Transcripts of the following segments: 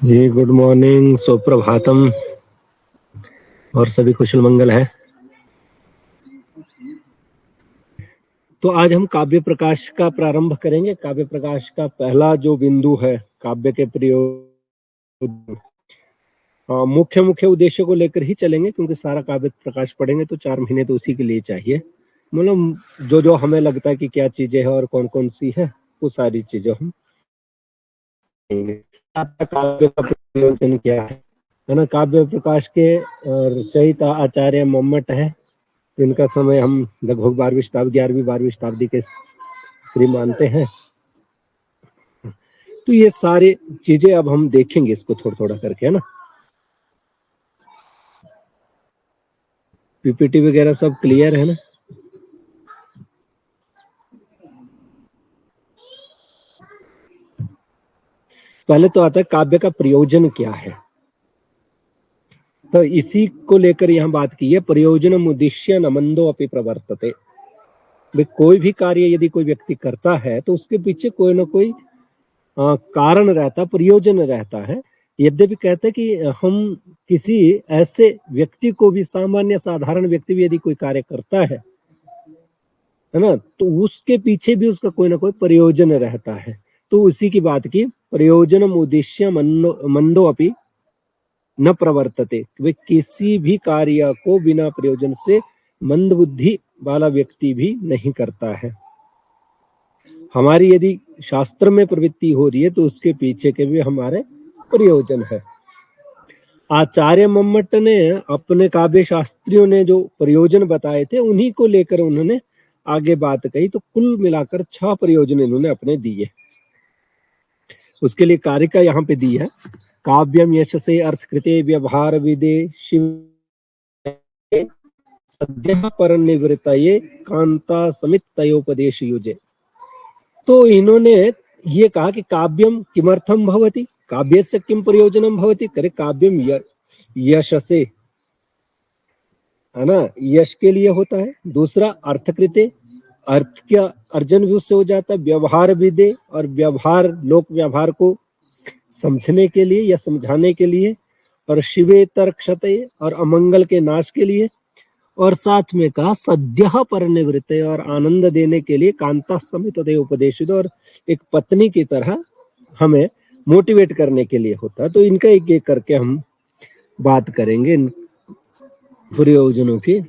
जी good morning, Suprabhatam और सभी कुशल मंगल है। तो आज हम काव्य प्रकाश का प्रारंभ करेंगे। काव्य प्रकाश का पहला जो बिंदु है काव्य के प्रयोग, मुख्य मुख्य उद्देश्यों को लेकर ही चलेंगे, क्योंकि सारा काव्य प्रकाश पढ़ेंगे तो 4 महीने तो उसी के लिए चाहिए। मतलब जो जो हमें लगता है कि क्या चीजें हैं और कौन कौन सी है, वो सारी चीजें हम काव्य का प्रयोजन क्या है ना। काव्य प्रकाश के रचयिता आचार्य मम्मट है, जिनका समय हम लगभग 12वीं शताब्दी 11वीं 12वीं शताब्दी के श्री मानते हैं। तो ये सारी चीजें अब हम देखेंगे इसको थोड़ा थोड़ा करके, है ना। पीपीटी वगैरह सब क्लियर है ना। पहले तो आता है काव्य का प्रयोजन क्या है, तो इसी को लेकर यहाँ बात की है। प्रयोजनम उद्देश्य न मंदो अपि प्रवर्तते। कोई भी कार्य यदि कोई व्यक्ति करता है तो उसके पीछे कोई ना कोई कारण रहता, प्रयोजन रहता है। यद्यपि कहते हैं कि हम किसी ऐसे व्यक्ति को भी, सामान्य साधारण व्यक्ति भी यदि कोई कार्य करता है ना, तो उसके पीछे भी उसका कोई ना कोई प्रयोजन रहता है। तो उसी की बात की, प्रयोजनम उद्देश्य मंदो अपि न प्रवर्तते। वे किसी भी कार्य को बिना प्रयोजन से मंद बुद्धि वाला व्यक्ति भी नहीं करता है। हमारी यदि शास्त्र में प्रवृत्ति हो रही है तो उसके पीछे के भी हमारे प्रयोजन है। आचार्य मम्मट ने अपने काव्य शास्त्रियों ने जो प्रयोजन बताए थे उन्हीं को लेकर उन्होंने आगे बात कही। तो कुल मिलाकर 6 प्रयोजन इन्होंने अपने दिए। उसके लिए कारिका यहाँ पे दी है। काव्यम यशसे अर्थकृते व्यवहार विदे शिव सद्यः परनिवृत्तये कांता समित्तयोपदेश युजे। तो इन्होंने ये कहा कि काव्यम किमर्थम भवति, काव्यस्य किम प्रयोजनम भवति। करे काव्यम यशसे, है ना, यश के लिए होता है। दूसरा अर्थकृते, अर्थ का अर्जन भी उससे हो जाता है। व्यवहार विदे, और व्यवहार, लोक व्यवहार को समझने के लिए या समझाने के लिए। और शिवेतर क्षते, और अमंगल के नाश के लिए। और साथ में कहा सद्यः परनिवृत्त, और आनंद देने के लिए। कांता समित्तये उपदेशित, और एक पत्नी की तरह हमें मोटिवेट करने के लिए होता है। तो इनका एक एक करके हम बात करेंगे इन प्रयोजनों की।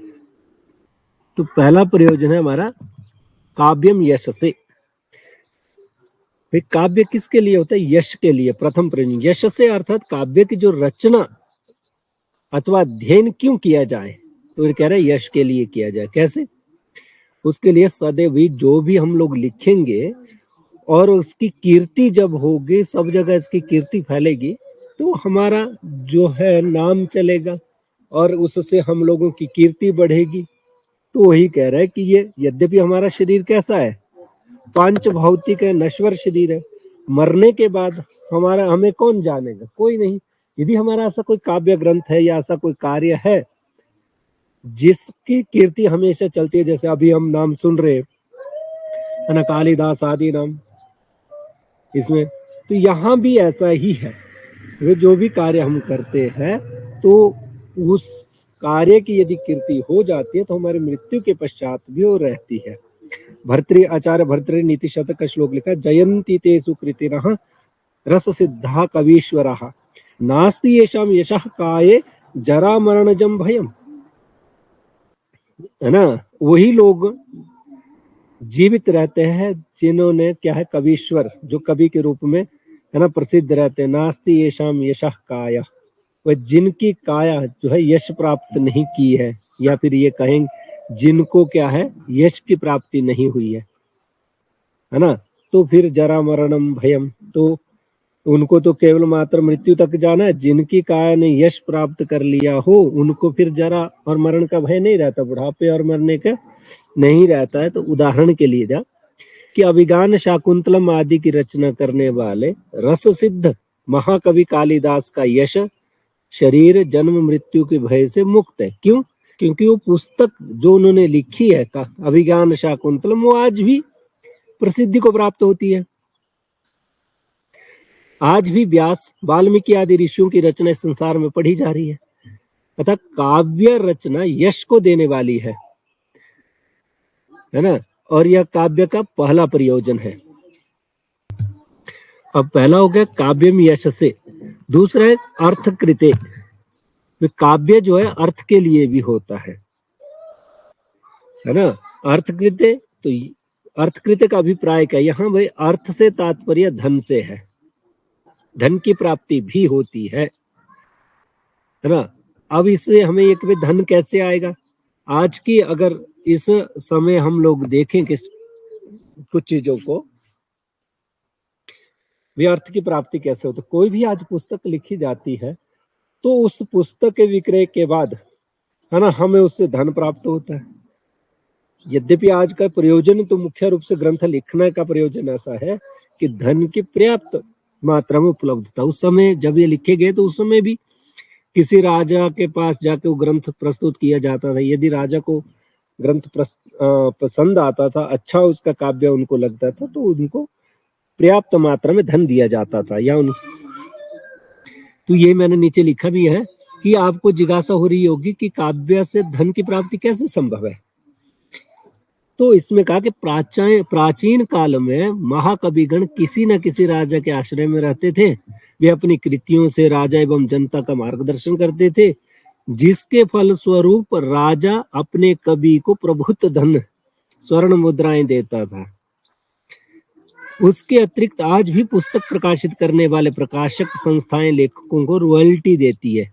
तो पहला प्रयोजन है हमारा काव्यम यशसे। काव्य किसके लिए होता है? यश के लिए। प्रथम प्रयोजन यश से, अर्थात काव्य की जो रचना अथवा अध्ययन क्यों किया जाए, तो ये कह रहे हैं यश के लिए किया जाए। कैसे? उसके लिए सदैव जो भी हम लोग लिखेंगे और उसकी कीर्ति जब होगी, सब जगह इसकी कीर्ति फैलेगी, तो हमारा जो है नाम चलेगा और उससे हम लोगों की कीर्ति बढ़ेगी। तो वही कह रहा है कि ये यद्यपि हमारा शरीर कैसा है, पांच भौतिक है, नश्वर शरीर है। मरने के बाद हमें कौन जानेगा? कोई नहीं। यदि हमारा ऐसा कोई काव्य ग्रंथ है या ऐसा कोई कार्य है जिसकी कीर्ति हमेशा चलती है, जैसे अभी हम नाम सुन रहे है ना, कालिदास आदि नाम इसमें, तो यहाँ भी ऐसा ही है। वे जो भी कार्य हम करते हैं तो उस कार्य की यदि कीर्ति हो जाती है तो हमारी मृत्यु के पश्चात भी वो रहती है। आचार्य भर्तृ नीति शतक का श्लोक लिखा, जयंती ते सुकृतिनः रस सिद्धा कवीश्वरः नास्ति येषां यशः काये जरा मरणजं भयम्। है ना, वही लोग जीवित रहते हैं जिन्होंने क्या है, कवीश्वर, जो कवि के रूप में है ना प्रसिद्ध रहते हैं। नास्ति येषां यशः काया, वह जिनकी काया जो है यश प्राप्त नहीं की है, या फिर ये कहेंगे जिनको क्या है, यश की प्राप्ति नहीं हुई है ना। तो फिर जरा मरणम भयम, तो उनको तो केवल मात्र मृत्यु तक जाना है। जिनकी काया ने यश प्राप्त कर लिया हो उनको फिर जरा और मरण का भय नहीं रहता, बुढ़ापे और मरने का नहीं रहता है। तो उदाहरण के लिए जा कि अभिज्ञान शाकुंतलम आदि की रचना करने वाले रस सिद्ध महाकवि कालिदास का यश शरीर जन्म मृत्यु के भय से मुक्त है। क्यों? क्योंकि वो पुस्तक जो उन्होंने लिखी है का अभिज्ञान शाकुंतलम, वो आज भी प्रसिद्धि को प्राप्त होती है। आज भी व्यास, वाल्मीकि आदि ऋषियों की रचना इस संसार में पढ़ी जा रही है। अतः काव्य रचना यश को देने वाली है ना। और यह काव्य का पहला प्रयोजन है। अब पहला हो गया काव्यम यश से। दूसरा है अर्थकृते। काव्य जो है अर्थ के लिए भी होता है ना। अर्थकृते, तो अर्थकृते का अभिप्राय क्या, यहाँ भाई अर्थ से तात्पर्य धन से है, धन की प्राप्ति भी होती है ना। अब इससे हमें एक भी धन कैसे आएगा, आज की अगर इस समय हम लोग देखें कि कुछ चीजों को भी अर्थ की प्राप्ति कैसे होती, कोई भी आज पुस्तक लिखी जाती है तो उस पुस्तक के विक्रय के बाद है ना हमें उससे धन प्राप्त होता है। यद्यपि आज का प्रयोजन तो मुख्य रूप से ग्रंथ लिखने का प्रयोजन ऐसा है कि धन की पर्याप्त मात्रा में उपलब्धता। उस समय जब ये लिखे गए तो उस समय भी किसी राजा के पास जाके वो ग्रंथ प्रस्तुत किया जाता था। यदि राजा को ग्रंथ पसंद आता था, अच्छा उसका काव्य उनको लगता था, तो उनको पर्याप्त मात्रा में धन दिया जाता था। या तो ये मैंने नीचे लिखा भी है कि आपको जिज्ञासा हो रही होगी कि काव्य से धन की प्राप्ति कैसे संभव है। तो इसमें कहा कि प्राचीन काल में महाकविगण किसी न किसी राजा के आश्रय में रहते थे। वे अपनी कृतियों से राजा एवं जनता का मार्गदर्शन करते थे, जिसके फल स्वरूप राजा अपने कवि को प्रभुत धन स्वर्ण मुद्राएं देता था। उसके अतिरिक्त आज भी पुस्तक प्रकाशित करने वाले प्रकाशक संस्थाएं लेखकों को रॉयल्टी देती है,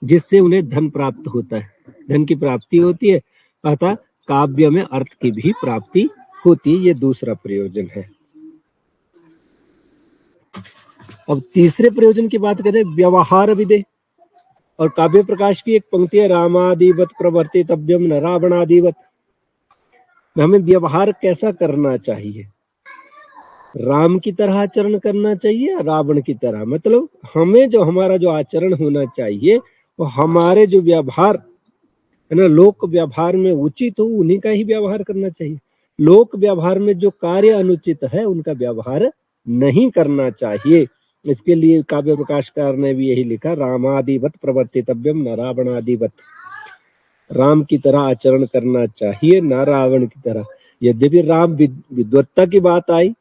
जिससे उन्हें धन प्राप्त होता है, धन की प्राप्ति होती है। अतः काव्य में अर्थ की भी प्राप्ति होती है। ये दूसरा प्रयोजन है। अब तीसरे प्रयोजन की बात करें, व्यवहार विदे। और काव्य प्रकाश की एक पंक्ति है, रामादिवत प्रवर्तितव्यम न रावणादिवत। हमें व्यवहार कैसा करना चाहिए, राम की तरह आचरण करना चाहिए, रावण की तरह। मतलब हमें जो हमारा जो आचरण होना चाहिए वो हमारे जो व्यवहार है ना, लोक व्यवहार में उचित हो उन्हीं का ही व्यवहार करना चाहिए। लोक व्यवहार में जो कार्य अनुचित है उनका व्यवहार नहीं करना चाहिए। इसके लिए काव्य प्रकाशकार ने भी यही लिखा, रामादिवत प्रवर्तितव्यम न रावणादिवत। राम की तरह आचरण करना चाहिए, न रावण की तरह। यद्यपि राम विद्वत्ता की बात आई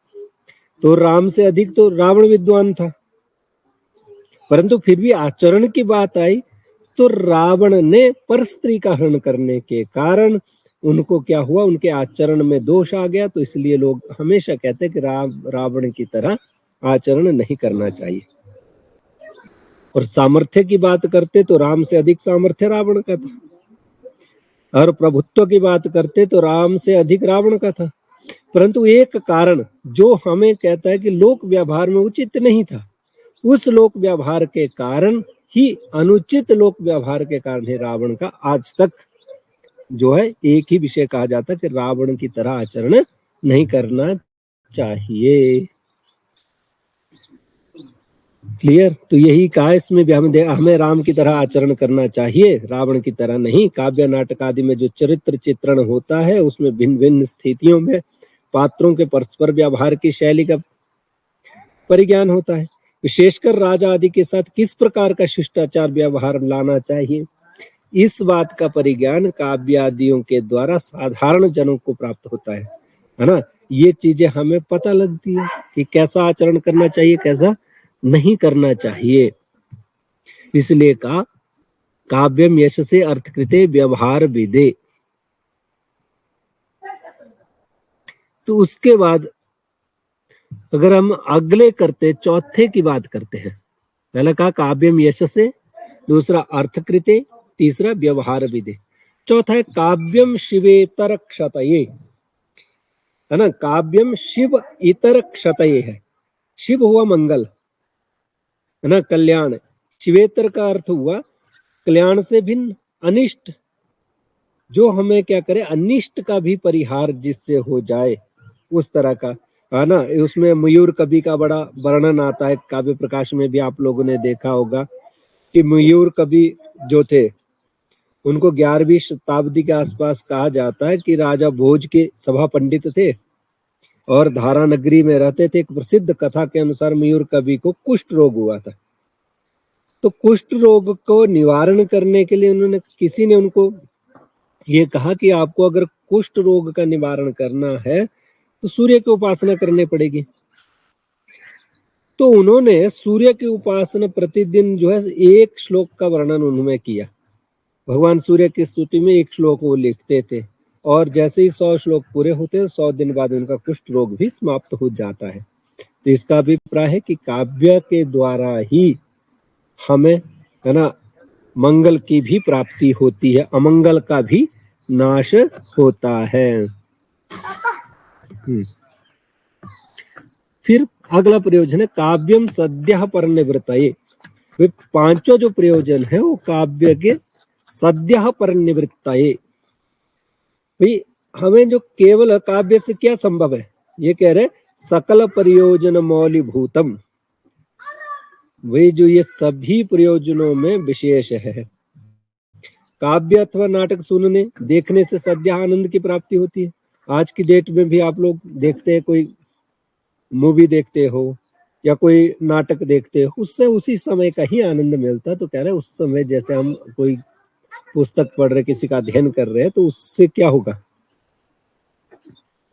तो राम से अधिक तो रावण विद्वान था, परंतु फिर भी आचरण की बात आई तो रावण ने पर स्त्री का हरण करने के कारण उनको क्या हुआ, उनके आचरण में दोष आ गया। तो इसलिए लोग हमेशा कहते हैं कि रावण की तरह आचरण नहीं करना चाहिए। और सामर्थ्य की बात करते तो राम से अधिक सामर्थ्य रावण का था, और प्रभुत्व की बात करते तो राम से अधिक रावण का था। परंतु एक कारण जो हमें कहता है कि लोक व्यवहार में उचित नहीं था, उस लोक व्यवहार के कारण ही, अनुचित लोक व्यवहार के कारण ही रावण का आज तक जो है एक ही विषय कहा जाता है कि रावण की तरह आचरण नहीं करना चाहिए। क्लियर? तो यही कहा इसमें भी हमें राम की तरह आचरण करना चाहिए, रावण की तरह नहीं। काव्य नाटक आदि में जो चरित्र चित्रण होता है उसमें भिन्न भिन्न स्थितियों में पात्रों के परस्पर व्यवहार की शैली का परिज्ञान होता है। विशेषकर राजा आदि के साथ किस प्रकार का शिष्टाचार व्यवहार लाना चाहिए, इस बात का परिज्ञान काव्य आदियों के द्वारा साधारण जनों को प्राप्त होता है ना। ये चीजें हमें पता लगती है कि कैसा आचरण करना चाहिए, कैसा नहीं करना चाहिए। इसलिए का काव्यम यश से अर्थकृते व्यवहार विदे। तो उसके बाद अगर हम अगले करते, चौथे की बात करते हैं। पहला कहा काव्यम यश से, दूसरा अर्थकृते, तीसरा व्यवहार विदे। चौथा है काव्यम शिवेतर क्षतये, है ना। काव्यम शिव इतर क्षतये है। शिव हुआ मंगल, है ना, कल्याण। शिवेतर का अर्थ हुआ कल्याण से भिन्न, अनिष्ट। जो हमें क्या करे, अनिष्ट का भी परिहार जिससे हो जाए, उस तरह का, है ना। उसमें मयूर कवि का बड़ा वर्णन आता है काव्य प्रकाश में भी, आप लोगों ने देखा होगा कि मयूर कवि जो थे उनको 11वीं शताब्दी के आसपास कहा जाता है कि राजा भोज के सभा पंडित थे, और धारा नगरी में रहते थे। एक प्रसिद्ध कथा के अनुसार मयूर कवि को कुष्ठ रोग हुआ था। तो कुष्ठ रोग को निवारण करने के लिए किसी ने उनको ये कहा कि आपको अगर कुष्ठ रोग का निवारण करना है तो सूर्य की उपासना करनी पड़ेगी। तो उन्होंने सूर्य की उपासना प्रतिदिन जो है एक श्लोक का वर्णन उन्होंने किया। भगवान सूर्य की स्तुति में एक श्लोक वो लिखते थे, और जैसे ही 100 श्लोक पूरे होते हैं 100 दिन बाद उनका कुष्ठ रोग भी समाप्त हो जाता है। तो इसका अभिप्राय है कि काव्य के द्वारा ही हमें, है ना, मंगल की भी प्राप्ति होती है, अमंगल का भी नाश होता है। फिर अगला प्रयोजन है काव्यम सद्यः परिनिवृत्तये। वे पांचों जो प्रयोजन है वो काव्य के सद्यः परिनिवृत्तये। भाई हमें जो केवल काव्य से क्या संभव है, ये कह रहे सकल प्रयोजन मौलिभूतम। वे जो ये सभी प्रयोजनों में विशेष है। काव्य अथवा नाटक सुनने देखने से सद्य आनंद की प्राप्ति होती है। आज की डेट में भी आप लोग देखते हैं, कोई मूवी देखते हो या कोई नाटक देखते हो, उससे उसी समय का ही आनंद मिलता है। तो कह रहे उस समय जैसे हम कोई पुस्तक पढ़ रहे, किसी का अध्ययन कर रहे हैं, तो उससे क्या होगा,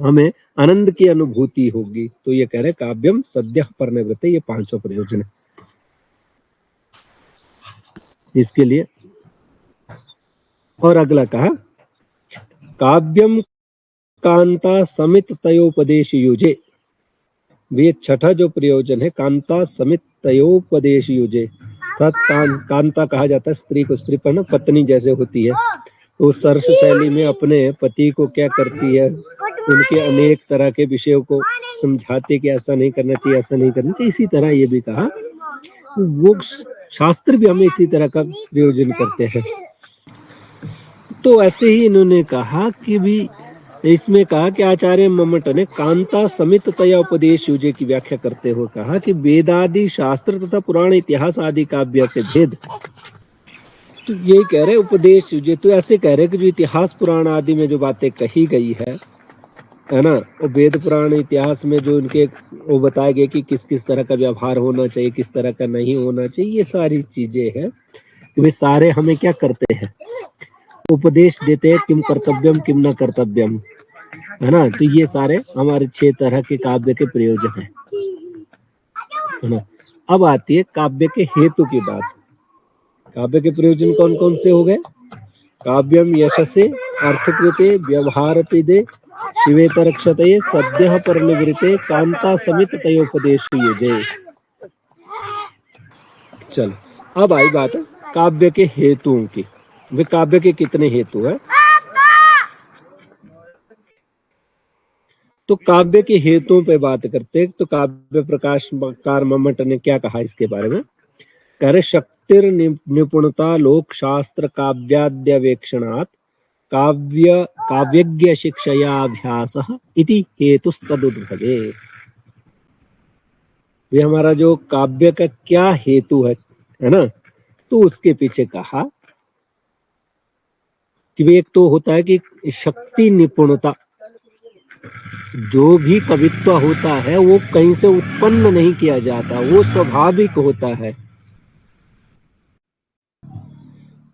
हमें आनंद की अनुभूति होगी। तो ये कह रहे काव्यम सद्यः परिनिवृत्तये, ये पांचों प्रयोजन है इसके लिए। और अगला कहा काव्यम कांता समित तयोपदेश युजे। ये छठा जो प्रयोजन है, कांता समित तयोपदेश युजे। कांता कहा जाता है स्त्री को, स्त्री पर ना पत्नी जैसे होती है, तो सरस शैली में अपने पति को क्या करती है, उनके अनेक तरह के विषयों को समझाते कि ऐसा नहीं करना चाहिए, ऐसा नहीं करना चाहिए। इसी तरह ये भी कहा, वो शास्त्र भी हमें इसी तरह का प्रयोजन करते हैं। तो ऐसे ही इन्होंने कहा कि भी इसमें कहा कि आचार्य मम्मट ने कांता समित तया उपदेश युजे की व्याख्या करते हुए कहा कि वेदादि शास्त्र तथा पुराण इतिहास आदि काव्य के भेद। तो ये कह रहे उपदेश युजे, तो ऐसे कह रहे कि जो इतिहास पुराण आदि में जो बातें कही गई है ना, वो वेद पुराण इतिहास में जो उनके वो बताया गया कि किस किस तरह का व्यवहार होना चाहिए, किस तरह का नहीं होना चाहिए, ये सारी चीजें हैं कि वे सारे हमें क्या करते हैं, उपदेश देते हैं, किम कर्तव्यम किम न कर्तव्यम, है ना। तो ये सारे हमारे 6 तरह के काव्य के प्रयोजन है ना। अब आती है काव्य के हेतु की बात। काव्य के प्रयोजन कौन कौन से हो गए? काव्यम यशसे अर्थकृते व्यवहारतिदे शिवेतरक्षतये सद्यः परिनिवृत्ते कांता समित तयोपदेश युजे। चलो अब आई बात काव्य के हेतुओं की। वे काव्य के कितने हेतु है? तो काव्य के हेतुओं पे बात करते हैं। तो काव्य प्रकाशकार मम्मट ने क्या कहा इसके बारे में? कह रहे शक्तिर निपुणता लोक शास्त्र काव्याद्यवेक्षणात् काव्य काव्यज्ञ शिक्षयाभ्यासः इति हेतुस्तदुद्भवे। ये हमारा जो काव्य का क्या हेतु है ना, तो उसके पीछे कहा कि एक तो होता है कि शक्ति निपुणता। जो भी कवित्व होता है वो कहीं से उत्पन्न नहीं किया जाता, वो स्वाभाविक होता है।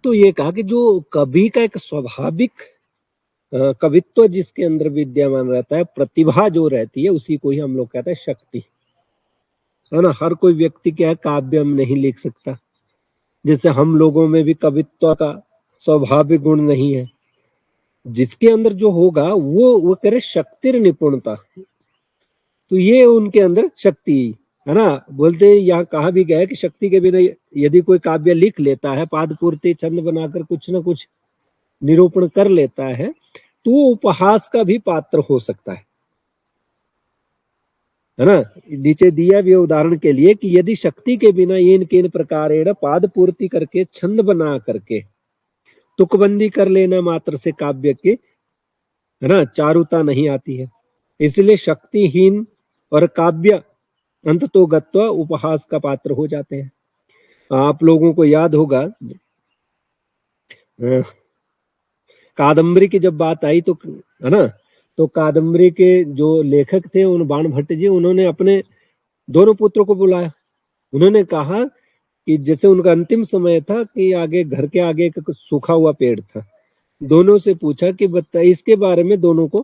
तो ये कहा कि जो कवि का एक स्वाभाविक कवित्व जिसके अंदर विद्यमान रहता है, प्रतिभा जो रहती है, उसी को ही हम लोग कहते हैं शक्ति, है ना। हर कोई व्यक्ति क्या है, काव्य में नहीं लिख सकता। जैसे हम लोगों में भी कवित्व का स्वाभाविक गुण नहीं है। जिसके अंदर जो होगा वो करे शक्ति निपुणता, तो ये उनके अंदर शक्ति, है ना। बोलते यहाँ कहा भी गया है कि शक्ति के बिना यदि कोई काव्य लिख लेता है, पाद पूर्ति छंद बनाकर कुछ ना कुछ निरूपण कर लेता है, तो वो उपहास का भी पात्र हो सकता है ना। नीचे दिया भी उदाहरण के लिए कि यदि शक्ति के बिना इन किन प्रकारेण पाद पूर्ति करके छंद बना करके तुकबंदी कर लेना मात्र से काव्य के, है ना, चारुता नहीं आती है। इसलिए शक्तिहीन और काव्य अंततो गत्वा उपहास का पात्र हो जाते हैं। आप लोगों को याद होगा कादम्बरी की जब बात आई तो, है ना, तो कादम्बरी के जो लेखक थे उन बाण भट्ट जी, उन्होंने अपने दोनों पुत्रों को बुलाया। उन्होंने कहा कि जैसे उनका अंतिम समय था कि आगे घर के आगे एक सूखा हुआ पेड़ था, दोनों से पूछा कि बता इसके बारे में, दोनों को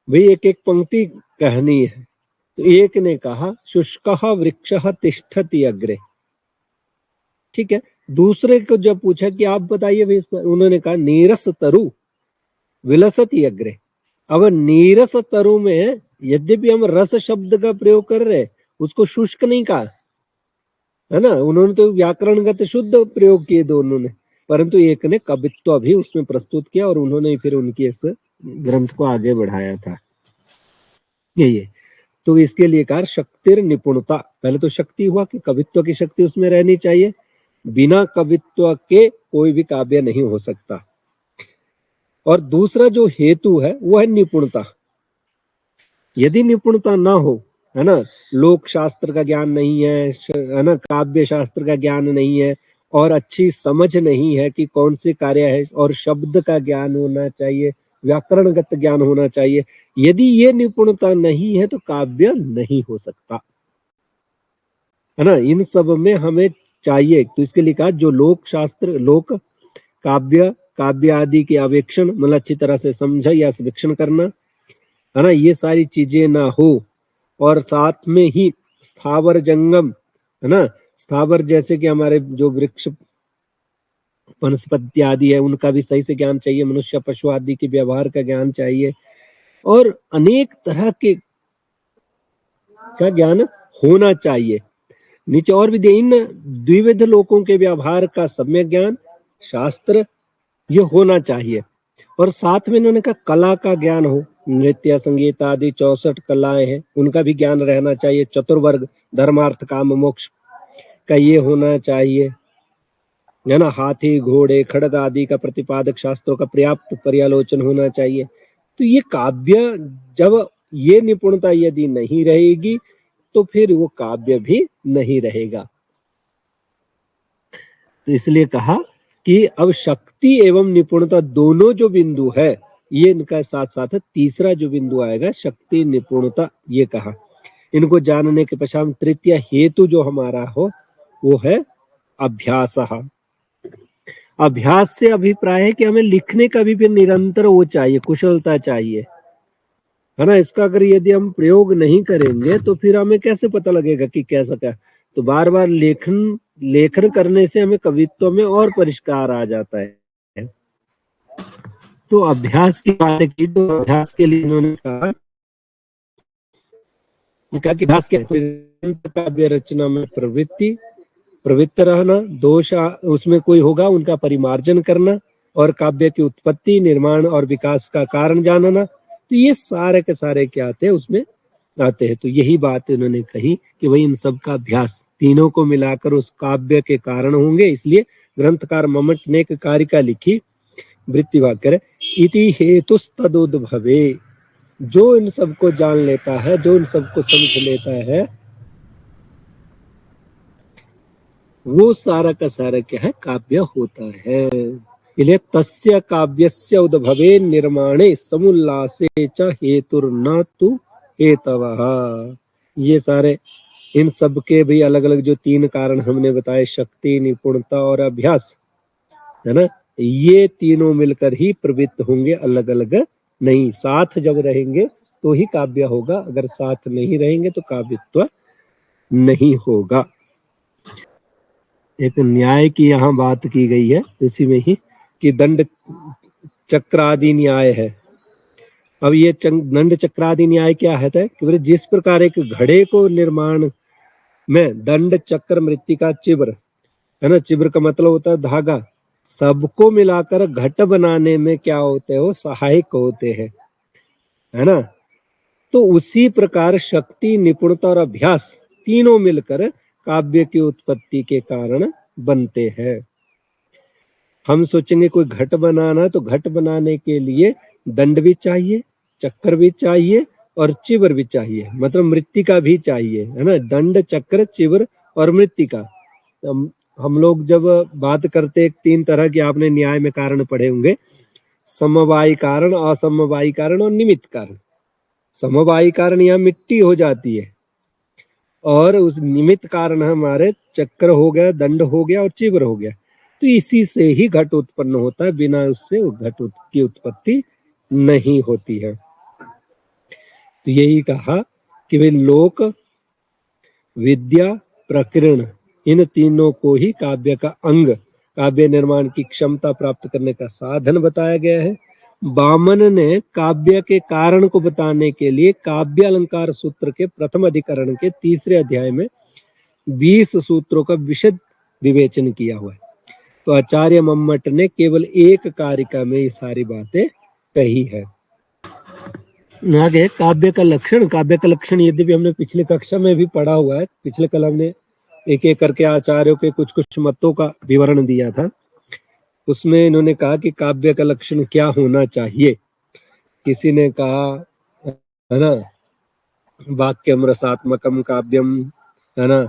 भाई एक एक पंक्ति कहनी है। तो एक ने कहा शुष्कः वृक्षः तिष्ठति अग्रे, ठीक है। दूसरे को जब पूछा कि आप बताइए भाई, उन्होंने कहा नीरस तरु विलसति अग्रे। अब नीरस तरु में यद्यपि हम रस शब्द का प्रयोग कर रहे, उसको शुष्क नहीं कहा, है ना। उन्होंने तो व्याकरणगत शुद्ध प्रयोग किए दोनों ने, परंतु एक ने कवित्व भी उसमें प्रस्तुत किया और उन्होंने फिर उनकी इस ग्रंथ को आगे बढ़ाया था। ये तो इसके लिए कहा शक्तिर निपुणता। पहले तो शक्ति हुआ कि कवित्व की शक्ति उसमें रहनी चाहिए, बिना कवित्व के कोई भी काव्य नहीं हो सकता। और दूसरा जो हेतु है वो है निपुणता। यदि निपुणता ना हो, है ना, लोक शास्त्र का ज्ञान नहीं है ना, काव्य शास्त्र का ज्ञान नहीं है, और अच्छी समझ नहीं है कि कौन से कार्य है, और शब्द का ज्ञान होना चाहिए, व्याकरणगत ज्ञान होना चाहिए, यदि ये निपुणता नहीं है तो काव्य नहीं हो सकता, है ना। इन सब में हमें चाहिए। तो इसके लिए कहा जो लोक शास्त्र, लोक काव्य आदि के अवेक्षण, मतलब अच्छी तरह से समझा या सर्वेक्षण करना, है ना, ये सारी चीजें ना हो, और साथ में ही स्थावर जंगम, है ना, स्थावर जैसे कि हमारे जो वृक्ष वनस्पति आदि है उनका भी सही से ज्ञान चाहिए, मनुष्य पशु आदि के व्यवहार का ज्ञान चाहिए, और अनेक तरह के का ज्ञान होना चाहिए। नीचे और भी इन द्विविध लोकों के व्यवहार का सम्यक ज्ञान, शास्त्र, ये होना चाहिए। और साथ में इन्होंने कहा कला का ज्ञान हो, नृत्य संगीत आदि 64 कलाएं हैं, उनका भी ज्ञान रहना चाहिए। चतुर्वर्ग धर्मार्थ काम मोक्ष का ये होना चाहिए, है ना। हाथी घोड़े खड़ग आदि का प्रतिपादक शास्त्रों का पर्याप्त पर्यालोचन होना चाहिए। तो ये काव्य, जब ये निपुणता यदि नहीं रहेगी तो फिर वो काव्य भी नहीं रहेगा। तो इसलिए कहा कि अब शक्ति एवं निपुणता दोनों जो बिंदु है, ये इनका साथ साथ तीसरा जो बिंदु आएगा शक्ति निपुणता, ये कहा। इनको जानने के पश्चात तृतीय हेतु जो हमारा हो वो है अभ्यास। अभ्यास से अभिप्राय है कि हमें लिखने का भी फिर निरंतर वो चाहिए, कुशलता चाहिए, है ना। इसका अगर यदि हम प्रयोग नहीं करेंगे तो फिर हमें कैसे पता लगेगा कि कैसा क्या। तो बार बार लेखन करने से हमें कवित्व में और परिष्कार आ जाता है। तो अभ्यास की बात की, तो अभ्यास के लिए इन्होंने कहा कि अभ्यास क्या है, काव्य रचना में प्रवृत्त रहना, दोष उसमें कोई होगा उनका परिमार्जन करना, और काव्य की उत्पत्ति, निर्माण और विकास का कारण जानना। तो ये सारे के सारे क्या आते हैं, उसमें आते हैं। तो यही बात उन्होंने कही कि वही इन सब का अभ्यास तीनों को मिलाकर उस काव्य के कारण होंगे। इसलिए ग्रंथकार मम्मट ने एक कारिका लिखी, वृत्ति वाक्य, इति हेतुस्तदुद्भवे। जो इन सबको जान लेता है, जो इन सबको समझ लेता है, वो सारा का सारा क्या है, काव्य होता है। इसलिए तस्य काव्यस्य उद्भवे निर्माणे समुल्लासे च हेतुर्न तु हेतवः। ये सारे इन सब के भी अलग अलग जो तीन कारण हमने बताए, शक्ति, निपुणता और अभ्यास, है ना, ये तीनों मिलकर ही प्रवृत्त होंगे, अलग अलग नहीं। साथ जब रहेंगे तो ही काव्य होगा, अगर साथ नहीं रहेंगे तो काव्यत्व नहीं होगा। एक न्याय की यहाँ बात की गई है इसी में ही, कि दंड चक्रादि न्याय है। अब ये दंड चक्रादि न्याय क्या है कि जिस प्रकार एक घड़े को निर्माण में दंड चक्र मृत्तिका चिब्र, है ना, चिब्र का मतलब होता है धागा, सबको मिलाकर घट बनाने में क्या होते हैं, वो सहायक होते हैं, है ना। तो उसी प्रकार शक्ति, निपुणता और अभ्यास तीनों मिलकर काव्य की उत्पत्ति के कारण बनते हैं। हम सोचेंगे कोई घट बनाना, तो घट बनाने के लिए दंड भी चाहिए, चक्र भी चाहिए और चिवर भी चाहिए, मतलब मृत्तिका भी चाहिए, है ना। दंड, चक्र, चिवर और मृत्तिका। हम लोग जब बात करते, तीन तरह के आपने न्याय में कारण पढ़े होंगे, समवायी कारण, असमवायी कारण और निमित्त कारण। समवायी कारण यहाँ मिट्टी हो जाती है और उस निमित्त कारण हमारे चक्र हो गया, दंड हो गया और चिवर हो गया। तो इसी से ही घट उत्पन्न होता है, बिना उससे घट की उत्पत्ति नहीं होती है। तो यही कहा कि वे लोक, विद्या, प्रकीर्ण इन तीनों को ही काव्य का अंग, काव्य निर्माण की क्षमता प्राप्त करने का साधन बताया गया है। वामन ने काव्य के कारण को बताने के लिए काव्य अलंकार सूत्र के प्रथम अधिकरण के 3 अध्याय में 20 सूत्रों का विशद विवेचन किया हुआ है। तो आचार्य मम्मट ने केवल एक कारिका में ये सारी बातें कही है। आगे काव्य का लक्षण। काव्य का लक्षण यद्यपि हमने पिछले कक्षा में भी पढ़ा हुआ है, पिछले कल हमने एक एक करके आचार्यों के कुछ कुछ मतों का विवरण दिया था। उसमें इन्होंने कहा कि काव्य का लक्षण क्या होना चाहिए। किसी ने कहा, है ना, वाक्यम रसात्मकम काव्यम, है ना।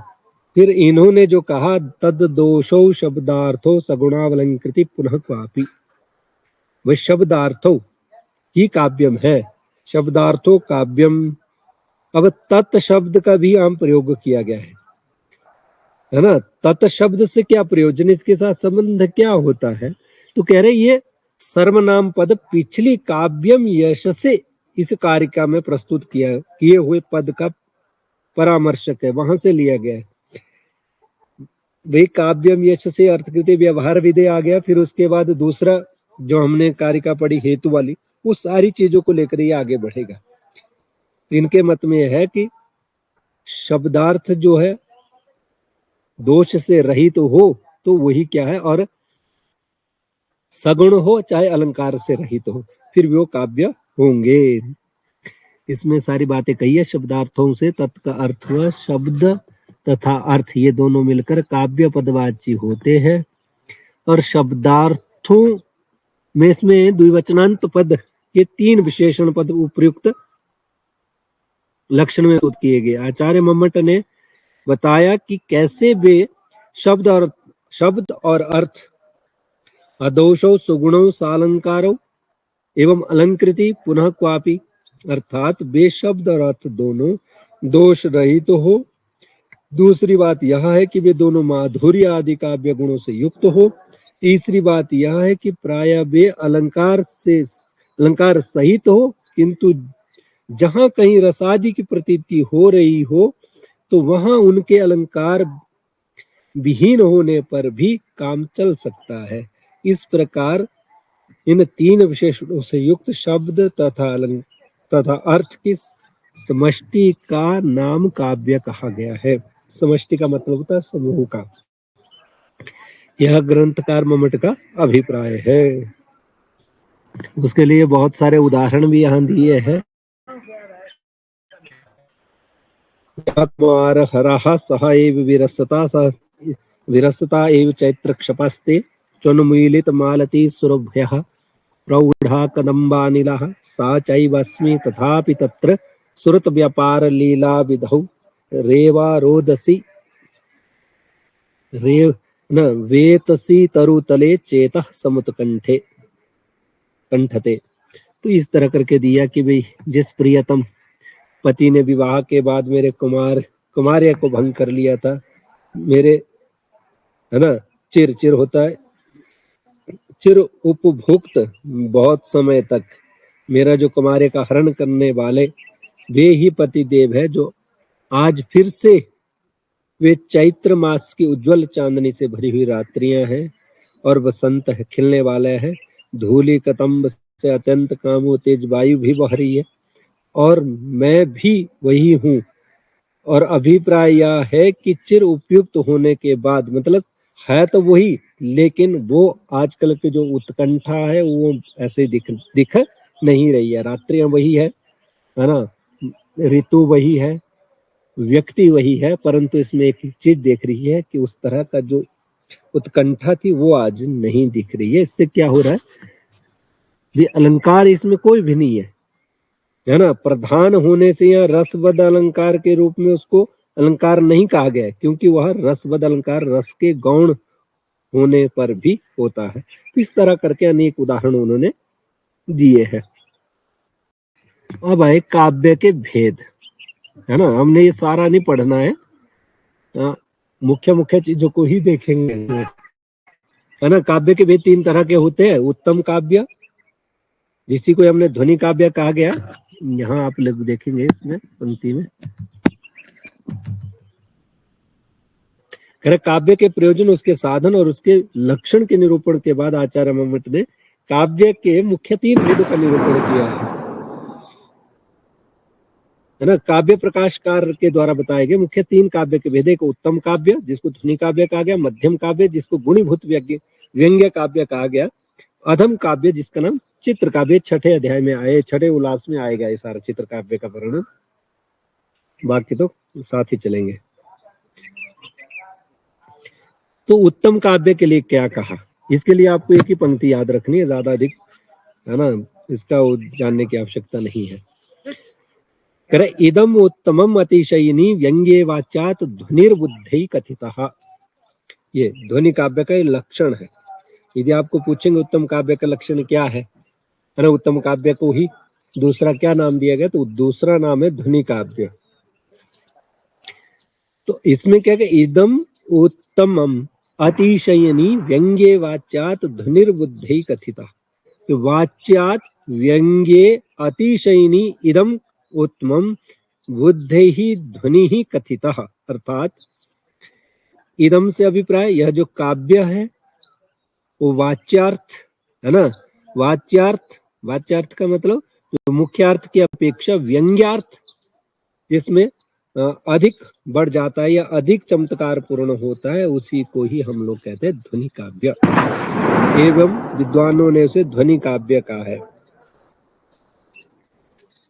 फिर इन्होंने जो कहा, तद दोषो शब्दार्थो सगुणावलंकृति पुनः क्वापि, वह शब्दार्थो ही काव्यम है, शब्दार्थो काव्यम। अब तत् शब्द का भी आम प्रयोग किया गया है ना। तत् शब्द से क्या प्रयोजन, इसके साथ संबंध क्या होता है? तो कह रहे ये सर्वनाम पद पिछली काव्यम यश से इस कारिका में प्रस्तुत किए हुए पद का परामर्शक है, वहां से लिया गया है। वही काव्यम यश से अर्थकृति व्यवहार विधेय आ गया। फिर उसके बाद दूसरा जो हमने कारिका पढ़ी हेतु वाली, वो सारी चीजों को लेकर ये आगे बढ़ेगा। इनके मत में है कि शब्दार्थ जो है दोष से रहित हो तो वही क्या है, और सगुण हो चाहे अलंकार से रहित हो, फिर वो काव्य होंगे। इसमें सारी बातें कही है। शब्दार्थों से तत् का अर्थ हुआ शब्द तथा अर्थ, ये दोनों मिलकर काव्य पदवाची होते हैं। और शब्दार्थों में इसमें द्विवचनांत पद के 3 विशेषण पद उपयुक्त लक्षण में किए गए। आचार्य मम्मट ने बताया कि कैसे वे शब्द और अर्थ अदोषो सुगुणों सालंकारो एवं अलंकृति पुनः क्वापि, अर्थात वे शब्द और अर्थ दोनों दोष रहित हो। दूसरी बात यह है कि वे दोनों माधुर्य आदि काव्य गुणों से युक्त हो। तीसरी बात यह है कि प्राय वे अलंकार सहित हो, किंतु जहां कहीं रसादि की प्रतीति हो रही हो तो वहां उनके अलंकार विहीन होने पर भी काम चल सकता है। इस प्रकार इन 3 विशेषणों से युक्त शब्द तथा अर्थ की समष्टि का नाम काव्य कहा गया है। समष्टि का मतलब होता है समूह का। यह ग्रंथकार मम्मट का अभिप्राय है। उसके लिए बहुत सारे उदाहरण भी यहाँ दिए हैं। हरः सह एव विरसता एव चैत्र क्षपस्ते च्वन्मीलित मालती सुरभ्यः प्रौढ़ा कदम्बानिलः सा चैवस्मि तथापि तत्र सुरत व्यापार लीला विधौ रेवारोदसी वेतसी तरुतले चेतः समुत्कंठे कंठते। तो इस तरह करके दिया कि भाई जिस प्रियतम पति ने विवाह के बाद मेरे कुमार्य को भंग कर लिया था, मेरे, है ना, चिर होता है, चिर उपभुक्त बहुत समय तक मेरा जो कुमार्य का हरण करने वाले वे ही पति देव है, जो आज फिर से वे चैत्र मास की उज्जवल चांदनी से भरी हुई रात्रियां हैं और वसंत है खिलने वाला है। धूली कतम्ब से अत्यंत कामो तेज वायु भी बह रही है और मैं भी वही हूँ। और अभिप्राय यह है कि चिर उपयुक्त होने के बाद, मतलब है तो वही, लेकिन वो आजकल के जो उत्कंठा है वो ऐसे दिख नहीं रही है। रात्रियां वही है ना, ऋतु वही है, व्यक्ति वही है, परंतु इसमें एक चीज देख रही है कि उस तरह का जो उत्कंठा थी वो आज नहीं दिख रही है। इससे क्या हो रहा है, ये अलंकार इसमें कोई भी नहीं है ना। प्रधान होने से या रसबद्ध अलंकार के रूप में उसको अलंकार नहीं कहा गया, क्योंकि वह रसबद्ध अलंकार रस के गौण होने पर भी होता है। इस तरह करके अनेक उदाहरण उन्होंने दिए हैं। अब आए काव्य के भेद, है ना। हमने ये सारा नहीं पढ़ना है, मुख्य मुख्य चीजों को ही देखेंगे, है ना। काव्य के भेद 3 तरह के होते हैं। उत्तम काव्य, जिसी को हमने ध्वनि काव्य कहा गया, यहाँ आप लोग देखेंगे इसमें पंक्ति में, काव्य के प्रयोजन, उसके साधन और उसके लक्षण के निरूपण के बाद आचार्य मम्मट ने काव्य के मुख्य 3 भेदों का निरूपण किया है ना। काव्य प्रकाशकार के द्वारा बताए गए मुख्य 3 काव्य के भेद, एक उत्तम काव्य जिसको ध्वनि काव्य कहा गया, मध्यम काव्य जिसको गुणीभूत व्यंग्य काव्य कहा गया, अधम काव्य जिसका नाम चित्र काव्य। 6ठे अध्याय में आए, 6ठे उल्लास में आएगा ये सारा चित्र काव्य का वर्णन, बाकी तो साथ ही चलेंगे। तो उत्तम काव्य के लिए क्या कहा, इसके लिए आपको एक ही पंक्ति याद रखनी है, ज्यादा अधिक, है ना, इसका जानने की आवश्यकता नहीं है। करे इदम उत्तमम अतिशयिनी व्यंग्ये वाच्यात ध्वनिर्बुद्धि कथितः। ये ध्वनि काव्य का लक्षण है। यदि आपको पूछेंगे उत्तम काव्य का लक्षण क्या है ना, उत्तम काव्य को ही दूसरा क्या नाम दिया गया, तो दूसरा नाम है ध्वनि काव्य। तो इसमें क्या है, इदम उत्तमम अतिशयिनी व्यंग्ये वाच्यात ध्वनिर्बुद्धि कथिता। वाच्यात व्यंग्ये अतिशयिनी इदम उत्तमम बुद्धि ध्वनि ही कथितः, अर्थात इदम से अभिप्राय यह जो काव्य है वो वाच्यार्थ है ना। वाच्यार्थ का मतलब जो मुख्यार्थ की अपेक्षा व्यंग्यार्थ जिसमें अधिक बढ़ जाता है या अधिक चमत्कार पूर्ण होता है, उसी को ही हम लोग कहते हैं ध्वनि काव्य। एवं विद्वानों ने उसे ध्वनि काव्य कहा है।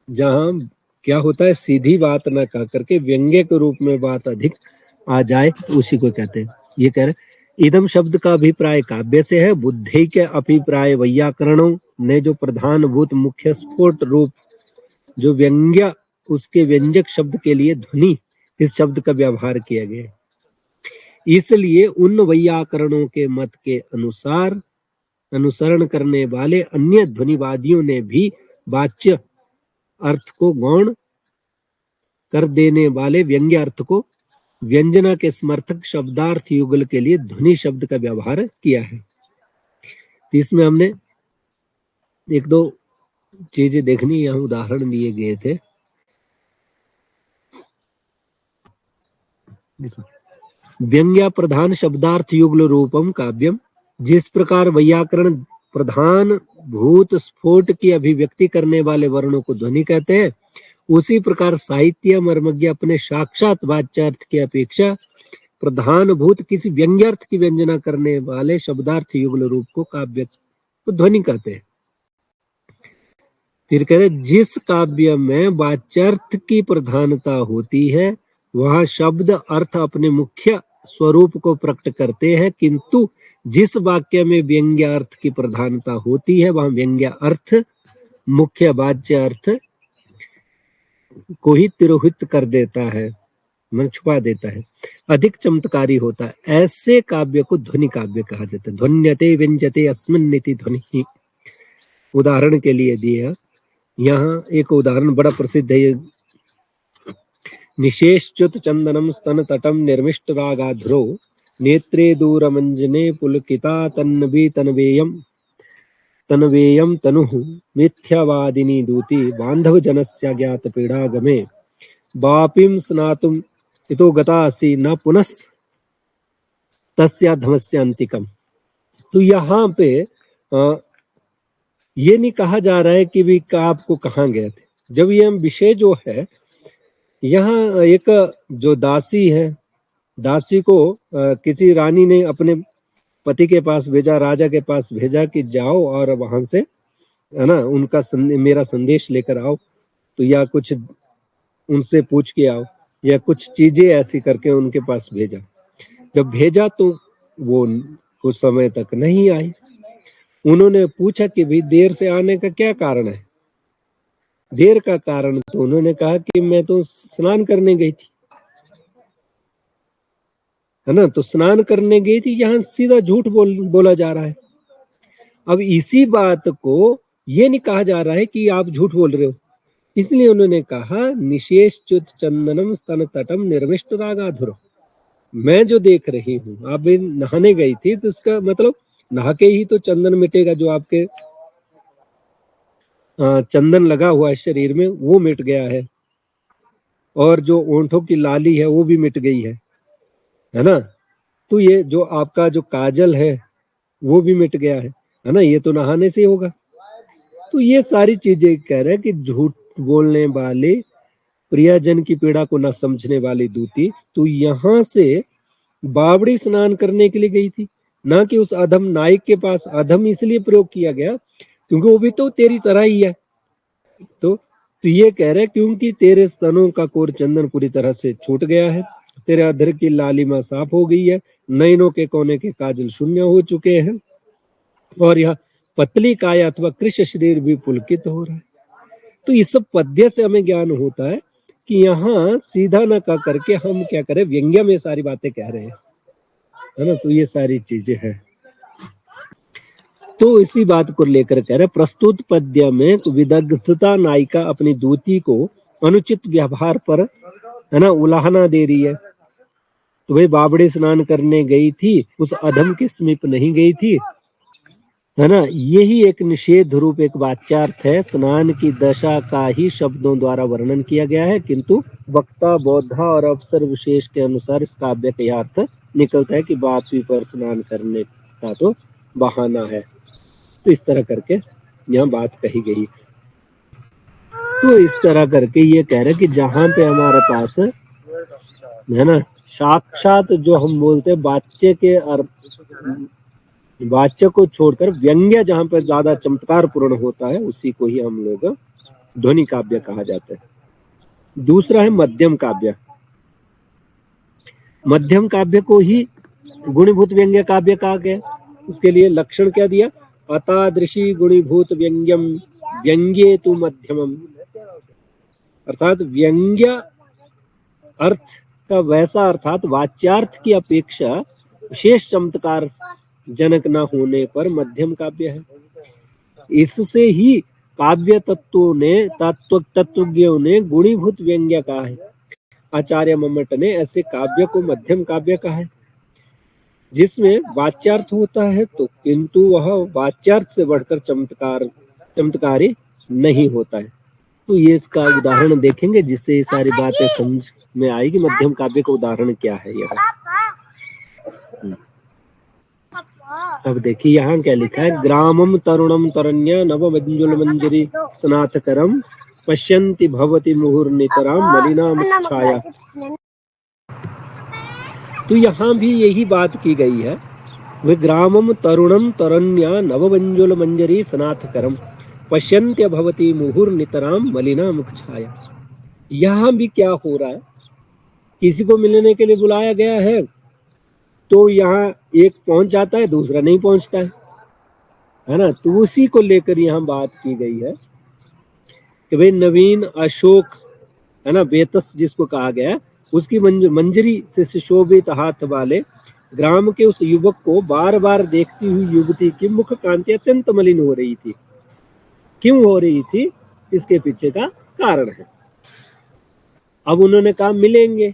जहां क्या होता है, सीधी बात न कह करके व्यंग्य के रूप में बात अधिक आ जाए, उसी को कहते हैं। ये कह रहे इदम शब्द का अभिप्राय काव्य से है। बुद्धि के अभिप्राय वैयाकरणों ने जो प्रधानभूत मुख्य स्फोट रूप जो व्यंग्य, उसके व्यंजक शब्द के लिए ध्वनि इस शब्द का व्यवहार किया गया। इसलिए उन वैयाकरणों के मत के अनुसार अनुसरण करने वाले अन्य ध्वनिवादियों ने भी वाच्य अर्थ को गौण कर देने वाले व्यंग्य अर्थ को व्यंजना के समर्थक शब्दार्थ युगल के लिए ध्वनि शब्द का व्यवहार किया है। इसमें हमने एक दो चीजें देखनी, यहाँ उदाहरण लिए गए थे। व्यंग्य प्रधान शब्दार्थ युगल रूपम काव्यम, जिस प्रकार वैयाकरण प्रधान भूत स्फोट की अभिव्यक्ति करने वाले वर्णों को ध्वनि कहते हैं, उसी प्रकार साहित्य मर्मज्ञ अपने साक्षात वाच्यार्थ की अपेक्षा प्रधान भूत किसी व्यंग्यार्थ की व्यंजना करने वाले शब्दार्थ युगल रूप को काव्य को ध्वनि कहते हैं। फिर कह रहे जिस काव्य में वाच्यार्थ की प्रधानता होती है वह शब्द अर्थ अपने मुख्य स्वरूप को प्रकट करते हैं, किंतु जिस वाक्य में व्यंग्य अर्थ की प्रधानता होती है वह व्यंग्य अर्थ मुख्य वाच्य अर्थ को ही तिरोहित कर देता है, मन छुपा देता है, अधिक चमत्कारी होता है। ऐसे काव्य को ध्वनि काव्य कहा जाता है। ध्वन्यते व्यंजते अस्मिन्निति ध्वनि। उदाहरण के लिए दिया, यहाँ एक उदाहरण बड़ा प्रसिद्ध है। निशेषच्युत चंदनम स्तन तटम निर्मिष्ट रागाध्रो नेत्रे दूरमंजने पुलकिता तन्वी तनवेयम तनुः मिथ्यावादिनी दूती बांधव जनस्य ज्ञात पीड़ागमे वापिम स्नातुम इतो गतासि न पुनस् तस्या धमस्य अंतिकम। तो यहाँ पे ये नहीं कहा जा रहा है कि भी आपको कहाँ गए थे। जब ये विषय जो है, यहाँ एक जो दासी है, दासी को किसी रानी ने अपने पति के पास भेजा, राजा के पास भेजा कि जाओ और वहां से, है ना, उनका मेरा संदेश लेकर आओ, तो या कुछ उनसे पूछ के आओ, या कुछ चीजें ऐसी करके उनके पास भेजा। जब भेजा तो वो कुछ समय तक नहीं आई। उन्होंने पूछा कि भाई देर से आने का क्या कारण है। देर का कारण तो उन्होंने कहा कि मैं तो स्नान करने गई थी, है ना। तो स्नान करने गई थी, यहाँ सीधा झूठ बोला जा रहा है। अब इसी बात को ये नहीं कहा जा रहा है कि आप झूठ बोल रहे हो। इसलिए उन्होंने कहा निशेषच्युत चंदनम स्तन तटम निर्विष्ट रागाधुर। मैं जो देख रही हूँ, आप भी नहाने गई थी तो इसका मतलब नहा के ही तो चंदन मिटेगा, जो आपके चंदन लगा हुआ है शरीर में वो मिट गया है, और जो ओंठों की लाली है वो भी मिट गई है ना। तो ये जो आपका जो काजल है वो भी मिट गया है ना, ये तो नहाने से होगा। तो ये सारी चीजें कह रहे हैं कि झूठ बोलने वाले, प्रियजन की पीड़ा को न समझने वाली दूती, तो यहाँ से बावड़ी स्नान करने के लिए गई थी, ना कि उस अधम नायक के पास। अधम इसलिए प्रयोग किया गया क्योंकि वो भी तो तेरी तरह ही है। तो ये कह रहे क्योंकि तेरे स्तनों का कोर चंदन पूरी तरह से छूट गया है, तेरे अधर की लालिमा साफ हो गई है, नयनों के कोने के काजल शून्य हो चुके हैं, और यह पतली काया अथवा कृष्ण शरीर भी पुलकित हो रहा है। तो इस सब पद्य से हमें ज्ञान होता है कि यहाँ सीधा न कह करके हम क्या करें, व्यंग्य में सारी बातें कह रहे हैं, है ना। तो ये सारी चीजें हैं। तो इसी बात को लेकर कह रहे प्रस्तुत पद्य में विदग्धता नायिका अपनी दूती को अनुचित व्यवहार पर, है ना, उलाहना दे रही है। तो भाई बावड़ी स्नान करने गई थी, उस अधम के समीप नहीं गई थी, है ना। यही एक निषेध रूप एक वाच्यार्थ है। स्नान की दशा का ही शब्दों द्वारा वर्णन किया गया है, किंतु वक्ता, बौद्धा और अवसर विशेष के अनुसार इस काव्य का यह अर्थ निकलता है कि बापी पर स्नान करने का तो बहाना है। तो इस तरह करके यहाँ बात कही गई। तो इस तरह करके ये कह रहे कि जहां पे हमारे पास, है ना, साक्षात जो हम बोलते हैं वाच्य के अर्थ, वाच्य को छोड़कर व्यंग्य जहां पर ज्यादा चमत्कार पूर्ण होता है, उसी को ही हम लोग ध्वनि काव्य कहा जाता है। दूसरा है मध्यम काव्य। मध्यम काव्य को ही गुणीभूत व्यंग्य काव्य कहा गया। उसके लिए लक्षण क्या दिया, अतादृशी गुणीभूत व्यंग्यम व्यंग्ये तु मध्यमम, अर्थात व्यंग्य अर्थ का वैसा, अर्थात वाच्यार्थ की अपेक्षा विशेष चमत्कार जनक न होने पर मध्यम काव्य है। इससे ही काव्य तत्वों ने तत्वज्ञों ने गुणीभूत व्यंग्य कहा है। आचार्य मम्मट ने ऐसे काव्य को मध्यम काव्य कहा है, जिसमें वाच्यार्थ होता है तो, किंतु वह वाच्यार्थ से बढ़कर चमत्कारी नहीं होता है। तो ये इसका उदाहरण देखेंगे जिससे ये सारी बातें समझ में आएगी। मध्यम काव्य का उदाहरण क्या है यह। अब देखिए यहाँ क्या लिखा है, ग्रामम तरुणम तरण्या नव मंजुल मंजरी स्नातकरम पश्यन्ति भवति मुहुर्नितराम मलिनाम छाया। तो यहाँ भी यही बात की गई है, वे ग्रामम तरुणम तरण्या नव मंजुल मंजरी स्नातकरम पश्यन्त्य भवति मुहुर्नितराम मलिना मुख छाया। यहाँ भी क्या हो रहा है, किसी को मिलने के लिए बुलाया गया है तो यहाँ एक पहुंच जाता है, दूसरा नहीं पहुंचता है ना। तो उसी को लेकर यहाँ बात की गई है कि भाई नवीन अशोक, है ना, बेतस जिसको कहा गया, उसकी मंजरी से सुशोभित हाथ वाले ग्राम के उस युवक को बार बार देखती हुई युवती की मुख कांति अत्यंत मलिन हो रही थी। क्यों हो रही थी, इसके पीछे का कारण है। अब उन्होंने कहा मिलेंगे,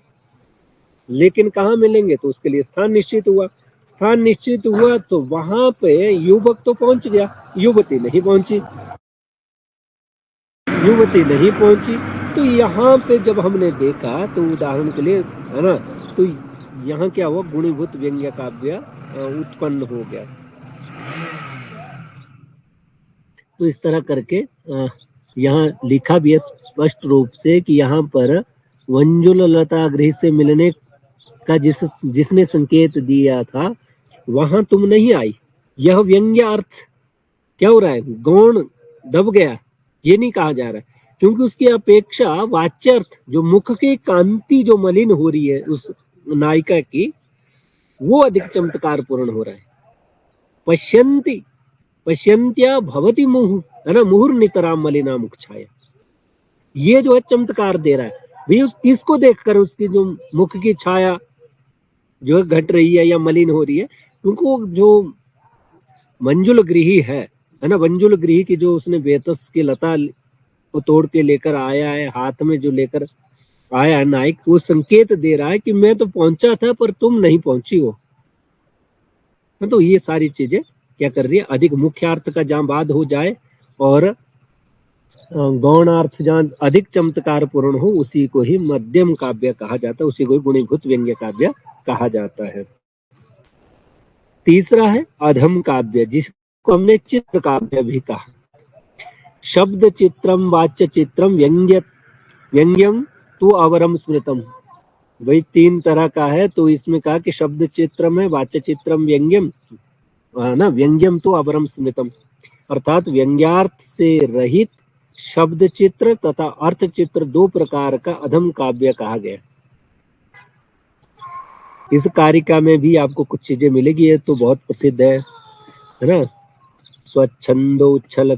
लेकिन कहाँ मिलेंगे, तो उसके लिए स्थान निश्चित हुआ। स्थान निश्चित हुआ तो वहां पे युवक तो पहुंच गया, युवती नहीं पहुंची। युवती नहीं पहुंची तो यहाँ पे जब हमने देखा तो उदाहरण के लिए, है ना, तो यहाँ क्या हुआ, गुणीभूत व्यंग्य काव्य उत्पन्न हो गया। तो इस तरह करके यहाँ लिखा भी है स्पष्ट रूप से कि यहाँ पर वंजुल लता गृह से मिलने का जिसने संकेत दिया था वहां तुम नहीं आई। यह व्यंग्य अर्थ क्या हो रहा है, गौण दब गया, ये नहीं कहा जा रहा है, क्योंकि उसकी अपेक्षा वाच्यार्थ जो मुख की कांति जो मलिन हो रही है उस नायिका की, वो अधिक चमत्कार पूर्ण हो रहा है। पश्यंती पश्यंत्या भवती मुहुः, है ना, मुहुर नितराम मलिना मुख छाया। ये जो है चमत्कार दे रहा है भी, उस किसको देखकर उसकी जो मुख की छाया जो है घट रही है या मलिन हो रही है, क्योंकि वो जो मंजुल गृही है है ना, वंजुल गृह की जो उसने बेतस की लता को तोड़ के लेकर आया है, हाथ में जो लेकर आया है नायक, वो संकेत दे रहा है कि मैं तो पहुंचा था पर तुम नहीं पहुंची हो। तो ये सारी चीजें क्या कर रही है, अधिक मुख्य अर्थ का जहां बाद हो जाए और गौणार्थ जहां अधिक चमत्कार पूर्ण हो, उसी को ही मध्यम काव्य कहा जाता है, उसी को गुणीभूत व्यंग्य काव्य कहा जाता है। तीसरा है अधम काव्य, जिसको हमने चित्र काव्य भी कहा। शब्द चित्रम वाच्य चित्रम व्यंग्यम तो अवरम स्मृतम, वही तीन तरह का है। तो इसमें कहा कि शब्द चित्रम है, वाच्य चित्रम व्यंग्यम, ना व्यंग्यम तो अवरम स्मृतम, अर्थात व्यंग्यार्थ से रहित शब्द चित्र तथा अर्थ चित्र दो प्रकार का अधम काव्य कहा गया। इस कारिका में भी आपको कुछ चीजें मिलेगी, ये तो बहुत प्रसिद्ध है ना। स्वच्छंदो उच्छल,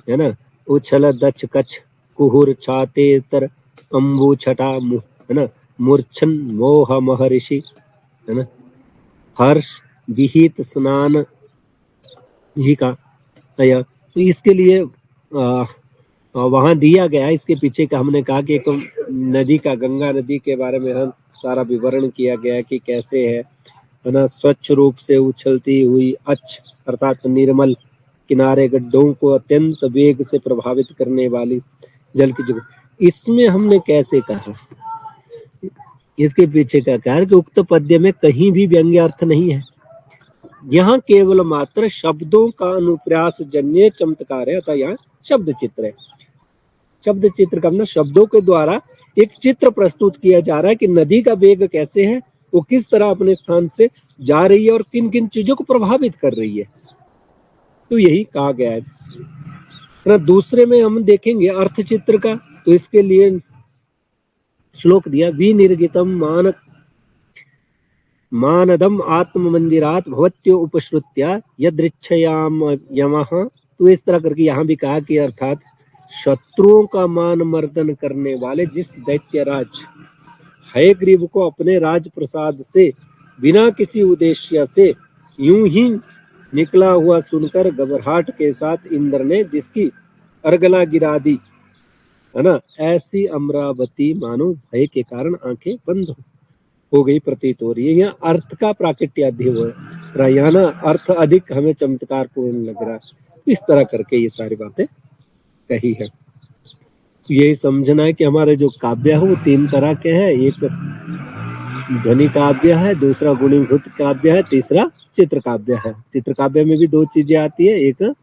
है ना, उच्छल दक्ष कच्छ कुहुर छाते तर अम्बु छटा, है ना, मूर्छन मोह महर्षि, है ना, हर्ष विहित स्नान ही का। तो इसके लिए वहां दिया गया, इसके पीछे का हमने कहा कि एक नदी का, गंगा नदी के बारे में हम सारा विवरण किया गया कि कैसे है ना, स्वच्छ रूप से उछलती हुई अच्छ अर्थात निर्मल, किनारे गड्ढों को अत्यंत वेग से प्रभावित करने वाली जल की जगह। इसमें हमने कैसे कहा, इसके पीछे का क्या है कि उक्त पद्य में कहीं भी व्यंग्य अर्थ नहीं है, यहाँ केवल मात्र शब्दों का अनुप्रयास जन्य चमत्कार है, अतः यहाँ शब्द चित्र है। शब्द चित्र का मतलब शब्दों के द्वारा एक चित्र प्रस्तुत किया जा रहा है कि नदी का वेग कैसे है, वो किस तरह अपने स्थान से जा रही है और किन किन चीजों को प्रभावित कर रही है। तो यही कहा गया है। दूसरे में हम देखेंगे अर्थ चित्र का, तो इसके लिए श्लोक दिया, विनिर्गितम मानदम आत्म मंदिरात भवत्यो उपश्रुत्या यदृच्छयाम यमः। तो इस तरह करके यहाँ भी कहा कि अर्थात शत्रुओं का मान मर्दन करने वाले जिस दैत्यराज हयग्रीव को अपने राज प्रसाद से बिना किसी उद्देश्य से यूं ही निकला हुआ सुनकर घबराहट के साथ इंद्र ने जिसकी अर्गला गिरा दी, है ना, ऐसी अमरावती मानो भय के कारण आंखें बंद हो गई प्रतीत हो रही है। यहाँ अर्थ का प्राकट्य हो रहा है, यहाँ ना अर्थ अधिक हमें चमत्कार पूर्ण लग रहा है। इस तरह करके ये सारी बातें कही है। यही समझना है कि हमारे जो काव्य है वो तीन तरह के हैं, एक ध्वनि काव्य है, दूसरा गुणीभूत काव्य है, तीसरा चित्र काव्य है। चित्र काव्य में भी दो चीजें आती है, एक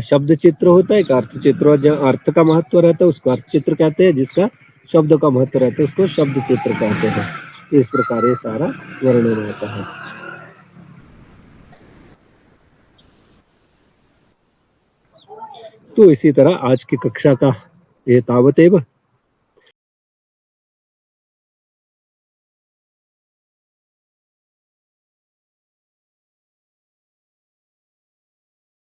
शब्द चित्र होता है, एक अर्थ चित्र। जहाँ अर्थ का महत्व रहता है उसको अर्थ चित्र कहते हैं, जिसका शब्द का महत्व रहता है उसको शब्द चित्र कहते हैं। इस प्रकार ये सारा वर्णन रहता है। तो इसी तरह आज की कक्षा का ये तावत एव।